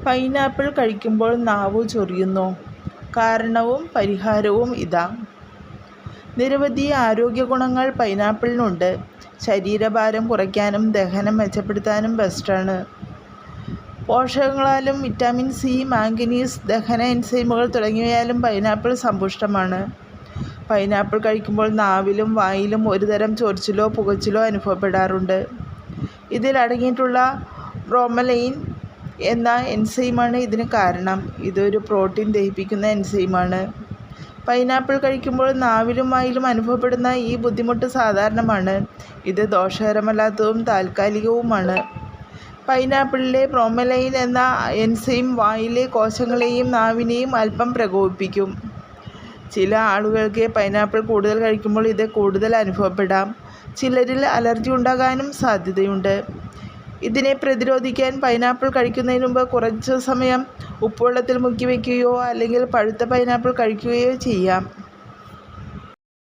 Pineapple കഴിക്കുമ്പോൾ നാവ് ചൊറിയുന്നു. കാരണവും പരിഹാരവും ഇതാ. നിരവധി ആരോഗ്യ ഗുണങ്ങൾ പൈനാപ്പിളിനുണ്ട്. ശരീരഭാരം കുറയ്ക്കാനും ദഹനം മെച്ചപ്പെടുത്താനും ബെസ്റ്റാണ്. പോഷകങ്ങളാലും വിറ്റാമിൻ സി, മാംഗനീസ്, ദഹന എൻസൈമുകൾ തുടങ്ങിയവയാലും പൈനാപ്പിൾ സമ്പുഷ്ടമാണ്. പൈനാപ്പിൾ കഴിക്കുമ്പോൾ നാവിലും വായിലും ഒരുതരം ചൊറിച്ചിലോ പുകച്ചിലോ അനുഭവപ്പെടാറുണ്ട്. ഇതിൽ അടങ്ങിയിട്ടുള്ള ബ്രോമലൈൻ എന്ന എൻസൈമാണ് ഇതിന് കാരണം. ഇതൊരു പ്രോട്ടീൻ ദഹിപ്പിക്കുന്ന എൻസൈമാണ്. പൈനാപ്പിൾ കഴിക്കുമ്പോൾ നാവിലും വായിലും അനുഭവപ്പെടുന്ന ഈ ബുദ്ധിമുട്ട് സാധാരണമാണ്. ഇത് ദോഷകരമല്ലാത്തതും താൽക്കാലികവുമാണ്. പൈനാപ്പിളിലെ ബ്രോമലൈൻ എന്ന എൻസൈം വായിലെ കോശങ്ങളെയും നാവിനെയും അല്പം പ്രകോപിപ്പിക്കും. ചില ആളുകൾക്ക് പൈനാപ്പിൾ കൂടുതൽ കഴിക്കുമ്പോൾ ഇത് കൂടുതൽ അനുഭവപ്പെടാം. ചിലരിൽ അലർജി ഉണ്ടാകാനും സാധ്യതയുണ്ട്. ഇതിനെ പ്രതിരോധിക്കാൻ പൈനാപ്പിൾ കഴിക്കുന്നതിന് മുമ്പ് കുറച്ച് സമയം ഉപ്പുവെള്ളത്തിൽ മുക്കി വയ്ക്കുകയോ അല്ലെങ്കിൽ പഴുത്ത പൈനാപ്പിൾ കഴിക്കുകയോ ചെയ്യാം.